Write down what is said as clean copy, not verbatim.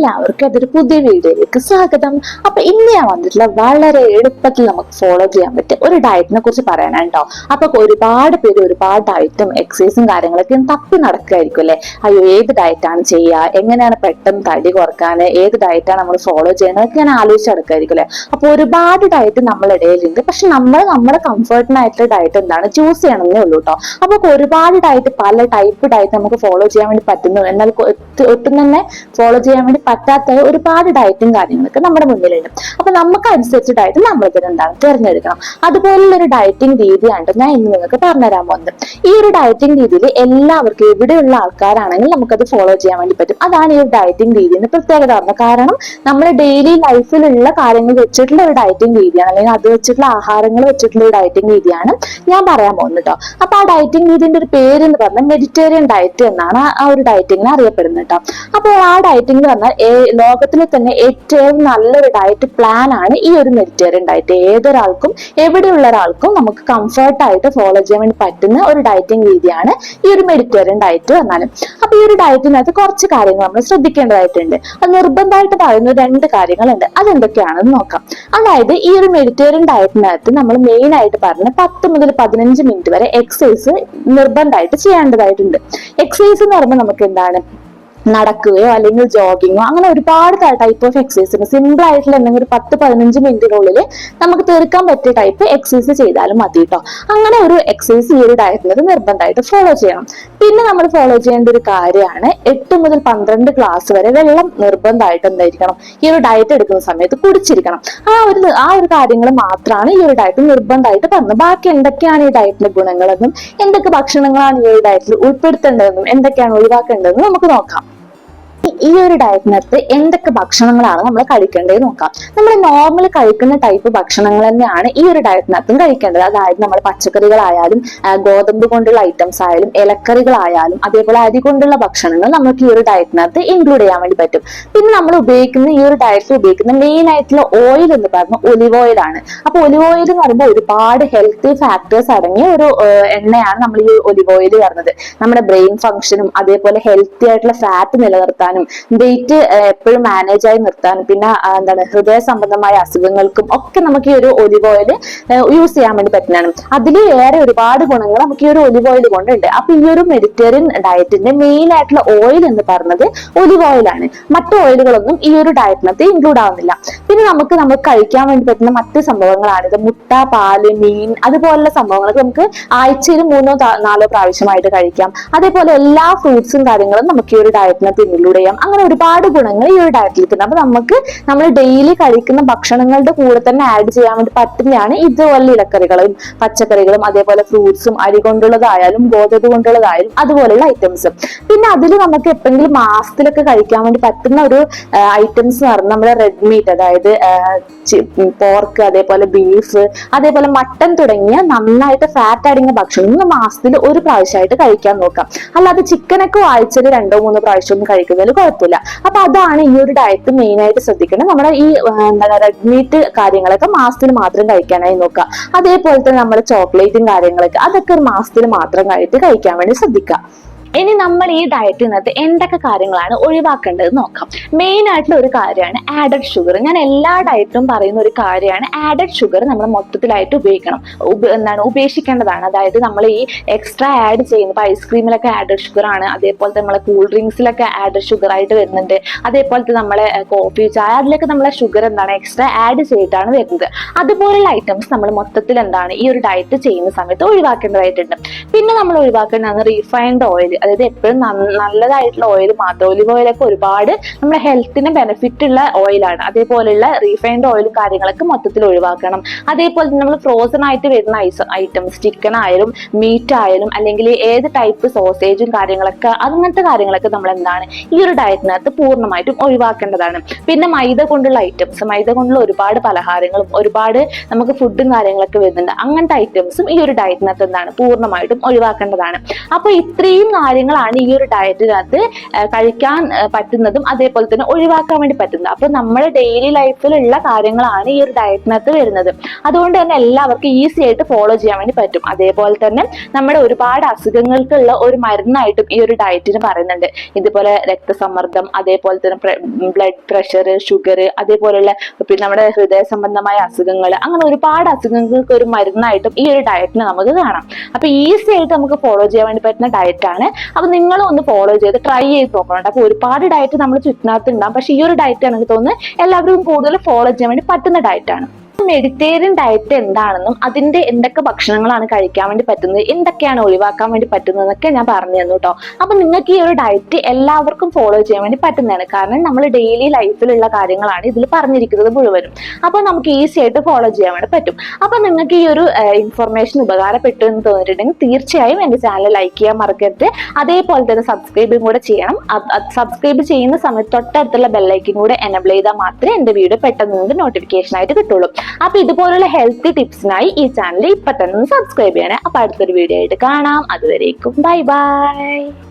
എല്ലാവർക്കും അതൊരു പുതിയ വീഡിയോയിലേക്ക് സ്വാഗതം. അപ്പൊ ഇന്ന് ഞാൻ വന്നിട്ടുള്ള വളരെ എളുപ്പത്തിൽ നമുക്ക് ഫോളോ ചെയ്യാൻ പറ്റിയ ഒരു ഡയറ്റിനെ കുറിച്ച് പറയാനാണ് കേട്ടോ. അപ്പൊ ഒരുപാട് പേര് ഒരുപാട് ഡയറ്റും എക്സസൈസും കാര്യങ്ങളൊക്കെ തപ്പി നടക്കുകയായിരിക്കും അല്ലെ. അയ്യോ, ഏത് ഡയറ്റാണ് ചെയ്യുക, എങ്ങനെയാണ് പെട്ടെന്ന് തടി കുറക്കാൻ, ഏത് ഡയറ്റാണ് നമ്മൾ ഫോളോ ചെയ്യുന്നത് ഞാൻ ആലോചിച്ചെടുക്കായിരിക്കും അല്ലെ. അപ്പൊ ഒരുപാട് ഡയറ്റ് നമ്മുടെ ഇടയിലുണ്ട്. പക്ഷെ നമ്മുടെ കംഫർട്ടിനായിട്ടുള്ള ഡയറ്റ് എന്താണ് ചൂസ് ചെയ്യണമെന്നേ ഉള്ളൂ കേട്ടോ. അപ്പൊ ഒരുപാട് ഡയറ്റ്, പല ടൈപ്പ് ഡയറ്റ് നമുക്ക് ഫോളോ ചെയ്യാൻ വേണ്ടി പറ്റുന്നു. എന്നാൽ ഒട്ടും തന്നെ ഫോളോ ചെയ്യാൻ വേണ്ടി പറ്റാത്ത ഒരുപാട് ഡയറ്റും കാര്യങ്ങളൊക്കെ നമ്മുടെ മുന്നിലുണ്ട്. അപ്പൊ നമുക്ക് അനുസരിച്ച് ഡയറ്റ് നമ്മൾ തന്നെ എന്താണ് തിരഞ്ഞെടുക്കണം. അതുപോലുള്ള ഒരു ഡയറ്റിംഗ് രീതിയാണ് ഞാൻ ഇന്ന് നിങ്ങൾക്ക് പറഞ്ഞുതരാൻ പോകുന്നത്. ഈ ഒരു ഡയറ്റിംഗ് രീതിയിൽ എല്ലാവർക്കും, എവിടെയുള്ള ആൾക്കാരാണെങ്കിൽ നമുക്കത് ഫോളോ ചെയ്യാൻ വേണ്ടി പറ്റും. അതാണ് ഈ ഒരു ഡയറ്റിംഗ് രീതിയുടെ പ്രത്യേകത പറഞ്ഞത്. കാരണം നമ്മുടെ ഡെയിലി ലൈഫിലുള്ള കാര്യങ്ങൾ വെച്ചിട്ടുള്ള ഒരു ഡയറ്റിംഗ് രീതിയാണ്, അല്ലെങ്കിൽ അത് വെച്ചിട്ടുള്ള ആഹാരങ്ങൾ വെച്ചിട്ടുള്ള ഒരു ഡയറ്റിംഗ് രീതിയാണ് ഞാൻ പറയാൻ പോകുന്നത് കേട്ടോ. അപ്പൊ ആ ഡയറ്റിംഗ് രീതിന്റെ ഒരു പേര് എന്ന് പറഞ്ഞാൽ മെഡിറ്റേറിയൻ ഡയറ്റ് എന്നാണ് ആ ഒരു ഡയറ്റിങ്ങിനെ അറിയപ്പെടുന്നത് കേട്ടോ. അപ്പോൾ ആ ഡയറ്റിംഗ് എന്ന് പറഞ്ഞാൽ ലോകത്തിലെ തന്നെ ഏറ്റവും നല്ലൊരു ഡയറ്റ് പ്ലാൻ ആണ് ഈ ഒരു മെഡിറ്റേറിയൻ ഡയറ്റ്. ഏതൊരാൾക്കും, എവിടെയുള്ള ഒരാൾക്കും നമുക്ക് കംഫർട്ടായിട്ട് ഫോളോ ചെയ്യാൻ വേണ്ടി പറ്റുന്ന ഒരു ഡയറ്റിംഗ് രീതിയാണ് ഈ ഒരു മെഡിറ്റേറിയൻ ഡയറ്റ് എന്നാലും. അപ്പൊ ഈ ഒരു ഡയറ്റിനകത്ത് കുറച്ച് കാര്യങ്ങൾ നമ്മൾ ശ്രദ്ധിക്കേണ്ടതായിട്ടുണ്ട്. അത് നിർബന്ധമായിട്ട് പറയുന്ന രണ്ട് കാര്യങ്ങളുണ്ട്. അതെന്തൊക്കെയാണെന്ന് നോക്കാം. അതായത് ഈ ഒരു മെഡിറ്റേറിയൻ ഡയറ്റിനകത്ത് നമ്മൾ മെയിൻ ആയിട്ട് പറഞ്ഞ 10 മുതൽ 15 മിനിറ്റ് വരെ എക്സസൈസ് നിർബന്ധമായിട്ട് ചെയ്യേണ്ടതായിട്ടുണ്ട്. എക്സസൈസ് എന്ന് പറയുമ്പോൾ നമുക്ക് എന്താണ്, നടക്കുകയോ അല്ലെങ്കിൽ ജോഗിങ്ങോ, അങ്ങനെ ഒരുപാട് ടൈപ്പ് ഓഫ് എക്സസൈസ് ഉണ്ട്. സിമ്പിൾ ആയിട്ടുള്ള എന്തെങ്കിലും ഒരു 10-15 മിനിറ്റിനുള്ളിൽ നമുക്ക് തീർക്കാൻ പറ്റിയ ടൈപ്പ് എക്സസൈസ് ചെയ്താലും മതി കേട്ടോ. അങ്ങനെ ഒരു എക്സസൈസ് ഈ ഒരു ഡയറ്റിനത് നിർബന്ധമായിട്ട് ഫോളോ ചെയ്യണം. പിന്നെ നമ്മൾ ഫോളോ ചെയ്യേണ്ട ഒരു കാര്യമാണ് 8 മുതൽ 12 ഗ്ലാസ് വരെ വെള്ളം നിർബന്ധമായിട്ട് എന്തായിരിക്കണം, ഈ ഒരു ഡയറ്റ് എടുക്കുന്ന സമയത്ത് കുടിച്ചിരിക്കണം. ആ ഒരു കാര്യങ്ങൾ മാത്രമാണ് ഈ ഒരു ഡയറ്റ് നിർബന്ധമായിട്ട് പറഞ്ഞത്. ബാക്കി എന്തൊക്കെയാണ് ഈ ഡയറ്റിന്റെ ഗുണങ്ങളെന്നും എന്തൊക്കെ ഭക്ഷണങ്ങളാണ് ഈ ഒരു ഡയറ്റിൽ ഉൾപ്പെടുത്തേണ്ടതെന്നും എന്തൊക്കെയാണ് ഒഴിവാക്കേണ്ടതെന്നും നമുക്ക് നോക്കാം. ഈ ഒരു ഡയറ്റിനകത്ത് എന്തൊക്കെ ഭക്ഷണങ്ങളാണ് നമ്മൾ കഴിക്കേണ്ടത് നോക്കാം. നമ്മൾ നോർമൽ കഴിക്കുന്ന ടൈപ്പ് ഭക്ഷണങ്ങൾ തന്നെയാണ് ഈ ഒരു ഡയറ്റിനകത്തും കഴിക്കേണ്ടത്. അതായത് നമ്മൾ പച്ചക്കറികളായാലും ഗോതമ്പ് കൊണ്ടുള്ള ഐറ്റംസ് ആയാലും ഇലക്കറികളായാലും അതേപോലെ അരി കൊണ്ടുള്ള ഭക്ഷണങ്ങൾ നമുക്ക് ഈ ഒരു ഡയറ്റിനകത്ത് ഇൻക്ലൂഡ് ചെയ്യാൻ വേണ്ടി പറ്റും. പിന്നെ നമ്മൾ ഉപയോഗിക്കുന്ന ഈ ഒരു ഡയറ്റിൽ ഉപയോഗിക്കുന്ന മെയിൻ ആയിട്ടുള്ള ഓയിൽ എന്ന് പറഞ്ഞാൽ ഒലിവ് ഓയിൽ ആണ്. അപ്പൊ ഒലിവ് ഓയിൽ എന്ന് പറയുമ്പോൾ ഒരുപാട് ഹെൽത്തി ഫാക്ടേഴ്സ് അടങ്ങിയ ഒരു എണ്ണയാണ് നമ്മൾ ഈ ഒലിവ് ഓയിൽ പറഞ്ഞത്. നമ്മുടെ ബ്രെയിൻ ഫംഗ്ഷനും അതേപോലെ ഹെൽത്തി ആയിട്ടുള്ള ഫാറ്റ് നിലനിർത്താനും വെയിറ്റ് എപ്പോഴും മാനേജ് ആയി നിർത്താനും പിന്നെ എന്താണ് ഹൃദയ സംബന്ധമായ അസുഖങ്ങൾക്കും ഒക്കെ നമുക്ക് ഈ ഒരു ഒലിവ് ഓയിൽ യൂസ് ചെയ്യാൻ വേണ്ടി പറ്റുന്നതാണ്. അതിൽ ഏറെ ഒരുപാട് ഗുണങ്ങൾ നമുക്ക് ഈ ഒരു ഒലിവ് ഓയിൽ കൊണ്ടുണ്ട്. അപ്പൊ ഈ ഒരു മെഡിറ്റേറിയൻ ഡയറ്റിന്റെ മെയിൻ ആയിട്ടുള്ള ഓയിൽ എന്ന് പറയുന്നത് ഒലിവ് ഓയിൽ ആണ്. മറ്റു ഓയിലുകളൊന്നും ഈ ഒരു ഡയറ്റിനകത്ത് ഇൻക്ലൂഡ് ആവുന്നില്ല. പിന്നെ നമുക്ക് കഴിക്കാൻ വേണ്ടി പറ്റുന്ന മറ്റു സംഭവങ്ങളാണിത്. മുട്ട, പാല്, മീൻ അതുപോലുള്ള സംഭവങ്ങളൊക്കെ നമുക്ക് ആഴ്ചയിൽ 3-4 പ്രാവശ്യമായിട്ട് കഴിക്കാം. അതേപോലെ എല്ലാ ഫ്രൂട്ട്സും കാര്യങ്ങളും നമുക്ക് ഈ ഒരു ഡയറ്റിനകത്ത് ഇൻക്ലൂഡ് ചെയ്യാം. അങ്ങനെ ഒരുപാട് ഗുണങ്ങൾ ഈ ഒരു ഡയറ്റിൽ കിട്ടുന്നത്. അപ്പൊ നമുക്ക് നമ്മൾ ഡെയിലി കഴിക്കുന്ന ഭക്ഷണങ്ങളുടെ കൂടെ തന്നെ ആഡ് ചെയ്യാൻ വേണ്ടി പറ്റുന്നതാണ് ഇതുപോലെ ഇലക്കറികളും പച്ചക്കറികളും അതേപോലെ ഫ്രൂട്ട്സും അരി കൊണ്ടുള്ളതായാലും ഗോതമ്പ് കൊണ്ടുള്ളതായാലും അതുപോലെയുള്ള ഐറ്റംസും. പിന്നെ അതിൽ നമുക്ക് എപ്പോഴെങ്കിലും മാസത്തിലൊക്കെ കഴിക്കാൻ വേണ്ടി പറ്റുന്ന ഒരു ഐറ്റംസ് എന്ന് പറഞ്ഞാൽ നമ്മുടെ റെഡ് മീറ്റ്, അതായത് പോർക്ക്, അതേപോലെ ബീഫ്, അതേപോലെ മട്ടൺ തുടങ്ങിയ നന്നായിട്ട് ഫാറ്റ് അടങ്ങിയ ഭക്ഷണം മാസത്തിൽ ഒരു പ്രാവശ്യമായിട്ട് കഴിക്കാൻ നോക്കാം. അല്ലാതെ ചിക്കനൊക്കെ ആഴ്ചയിൽ 2-3 പ്രാവശ്യം ഒന്നും കഴിക്കുന്നതിൽ കുഴപ്പമില്ല. അപ്പൊ അതാണ് ഈ ഒരു ഡയറ്റ് മെയിൻ ആയിട്ട് ശ്രദ്ധിക്കണം. നമ്മുടെ ഈ എന്താണ് റെഡ് മീറ്റ് കാര്യങ്ങളൊക്കെ മാസത്തിൽ മാത്രം കഴിക്കാനായി നോക്കുക. അതേപോലെ തന്നെ നമ്മുടെ ചോക്ലേറ്റും കാര്യങ്ങളൊക്കെ അതൊക്കെ ഒരു മാസത്തിൽ മാത്രം കഴിക്കാൻ വേണ്ടി ശ്രദ്ധിക്കുക. ഇനി നമ്മൾ ഈ ഡയറ്റിനകത്ത് എന്തൊക്കെ കാര്യങ്ങളാണ് ഒഴിവാക്കേണ്ടത് നോക്കാം. മെയിൻ ആയിട്ടുള്ള ഒരു കാര്യമാണ് ആഡഡ് ഷുഗർ. ഞാൻ എല്ലാ ഡയറ്റും പറയുന്ന ഒരു കാര്യമാണ് ആഡഡ് ഷുഗർ നമ്മൾ മൊത്തത്തിലായിട്ട് ഉപേക്ഷിക്കേണ്ടതാണ്. അതായത് നമ്മൾ ഈ എക്സ്ട്രാ ആഡ് ചെയ്യുന്ന ഇപ്പൊ ഐസ്ക്രീമിലൊക്കെ ആഡഡ് ഷുഗർ ആണ്, അതേപോലെ നമ്മളെ കൂൾ ഡ്രിങ്ക്സിലൊക്കെ ആഡഡ് ഷുഗർ ആയിട്ട് വരുന്നുണ്ട്, അതേപോലത്തെ നമ്മളെ കോഫി, ചായ അതിലൊക്കെ നമ്മളെ ഷുഗർ എന്താണ് എക്സ്ട്രാ ആഡ് ചെയ്തിട്ടാണ് വരുന്നത്. അതുപോലുള്ള ഐറ്റംസ് നമ്മൾ മൊത്തത്തിൽ എന്താണ് ഈ ഒരു ഡയറ്റ് ചെയ്യുന്ന സമയത്ത് ഒഴിവാക്കേണ്ടതായിട്ടുണ്ട്. പിന്നെ നമ്മൾ ഒഴിവാക്കേണ്ടതാണ് റീഫൈൻഡ് ഓയിൽ. അതായത് എപ്പോഴും നല്ലതായിട്ടുള്ള ഓയിൽ മാത്രം. ഒലിവ് ഓയിലൊക്കെ ഒരുപാട് നമ്മുടെ ഹെൽത്തിന് ബെനിഫിറ്റ് ഉള്ള ഓയിലാണ്. അതേപോലെയുള്ള റീഫൈൻഡ് ഓയിലും കാര്യങ്ങളൊക്കെ മൊത്തത്തിൽ ഒഴിവാക്കണം. അതേപോലെ തന്നെ നമ്മൾ ഫ്രോസൺ ആയിട്ട് വരുന്ന ഐറ്റംസ്, ചിക്കൻ ആയാലും മീറ്റ് ആയാലും അല്ലെങ്കിൽ ഏത് ടൈപ്പ് സോസേജും കാര്യങ്ങളൊക്കെ അങ്ങനത്തെ കാര്യങ്ങളൊക്കെ നമ്മൾ എന്താണ് ഈ ഒരു ഡയറ്റിനകത്ത് പൂർണ്ണമായിട്ടും ഒഴിവാക്കേണ്ടതാണ്. പിന്നെ മൈദ കൊണ്ടുള്ള ഐറ്റംസ്, മൈദ കൊണ്ടുള്ള ഒരുപാട് പലഹാരങ്ങളും ഒരുപാട് നമുക്ക് ഫുഡും കാര്യങ്ങളൊക്കെ വരുന്നുണ്ട്. അങ്ങനത്തെ ഐറ്റംസും ഈ ഒരു ഡയറ്റിനകത്ത് എന്താണ് പൂർണ്ണമായിട്ടും ഒഴിവാക്കേണ്ടതാണ്. അപ്പൊ ഇത്രയും 4 കാര്യങ്ങളാണ് ഈ ഒരു ഡയറ്റിനകത്ത് കഴിക്കാൻ പറ്റുന്നതും അതേപോലെ തന്നെ ഒഴിവാക്കാൻ വേണ്ടി പറ്റുന്നത്. അപ്പൊ നമ്മുടെ ഡെയിലി ലൈഫിലുള്ള കാര്യങ്ങളാണ് ഈ ഒരു ഡയറ്റിനകത്ത് വരുന്നത്. അതുകൊണ്ട് തന്നെ എല്ലാവർക്കും ഈസി ആയിട്ട് ഫോളോ ചെയ്യാൻ വേണ്ടി പറ്റും. അതേപോലെ തന്നെ നമ്മുടെ ഒരുപാട് അസുഖങ്ങൾക്കുള്ള ഒരു മരുന്നായിട്ടും ഈ ഒരു ഡയറ്റിന് പറയുന്നുണ്ട്. ഇതുപോലെ രക്തസമ്മർദ്ദം, അതേപോലെ തന്നെ ബ്ലഡ് പ്രഷർ, ഷുഗർ, അതേപോലെയുള്ള പിന്നെ നമ്മുടെ ഹൃദയ സംബന്ധമായ അസുഖങ്ങൾ, അങ്ങനെ ഒരുപാട് അസുഖങ്ങൾക്ക് ഒരു മരുന്നായിട്ടും ഈ ഒരു ഡയറ്റിന് നമുക്ക് കാണാം. അപ്പൊ ഈസി ആയിട്ട് നമുക്ക് ഫോളോ ചെയ്യാൻ വേണ്ടി പറ്റുന്ന ഡയറ്റ് ആണ്. അപ്പൊ നിങ്ങളും ഒന്ന് ഫോളോ ചെയ്ത് ട്രൈ ചെയ്ത് നോക്കണം. അപ്പൊ ഒരുപാട് ഡയറ്റ് നമ്മൾ ചുറ്റിനകത്ത് ഉണ്ടാകും. പക്ഷെ ഈ ഒരു ഡയറ്റ് എനിക്ക് തോന്നുന്നു എല്ലാവരും കൂടുതൽ ഫോളോ ചെയ്യാൻ വേണ്ടി പറ്റുന്ന ഡയറ്റ് ആണ്. മെഡിറ്റേറിയൻ ഡയറ്റ് എന്താണെന്നും അതിന്റെ എന്തൊക്കെ ഭക്ഷണങ്ങളാണ് കഴിക്കാൻ വേണ്ടി പറ്റുന്നത്, എന്തൊക്കെയാണ് ഒഴിവാക്കാൻ വേണ്ടി പറ്റുന്നതെന്നൊക്കെ ഞാൻ പറഞ്ഞു തന്നു കേട്ടോ. അപ്പൊ നിങ്ങൾക്ക് ഈ ഒരു ഡയറ്റ് എല്ലാവർക്കും ഫോളോ ചെയ്യാൻ വേണ്ടി പറ്റുന്നതാണ്. കാരണം നമ്മൾ ഡെയിലി ലൈഫിലുള്ള കാര്യങ്ങളാണ് ഇതിൽ പറഞ്ഞിരിക്കുന്നത് മുഴുവനും. അപ്പൊ നമുക്ക് ഈസി ആയിട്ട് ഫോളോ ചെയ്യാൻ വേണ്ടി പറ്റും. അപ്പൊ നിങ്ങൾക്ക് ഈ ഒരു ഇൻഫർമേഷൻ ഉപകാരപ്പെട്ടു എന്ന് തോന്നിയിട്ടുണ്ടെങ്കിൽ തീർച്ചയായും എന്റെ ചാനൽ ലൈക്ക് ചെയ്യാൻ മറക്കരുത്. അതേപോലെ തന്നെ സബ്സ്ക്രൈബും കൂടെ ചെയ്യണം. സബ്സ്ക്രൈബ് ചെയ്യുന്ന സമയത്ത് തൊട്ടടുത്തുള്ള ബെല്ലൈക്കൻ കൂടെ എനേബിൾ ചെയ്താൽ മാത്രമേ എന്റെ വീഡിയോ പെട്ടെന്ന് നിങ്ങൾക്ക് നോട്ടിഫിക്കേഷൻ ആയിട്ട് കിട്ടുള്ളൂ. അപ്പൊ ഇതുപോലുള്ള ഹെൽത്തി ടിപ്സിനായി ഈ ചാനൽ ഇപ്പൊ തന്നെ സബ്സ്ക്രൈബ് ചെയ്യണേ. അപ്പൊ അടുത്തൊരു വീഡിയോ ആയിട്ട് കാണാം. അതുവരേക്കും ബൈ ബൈ.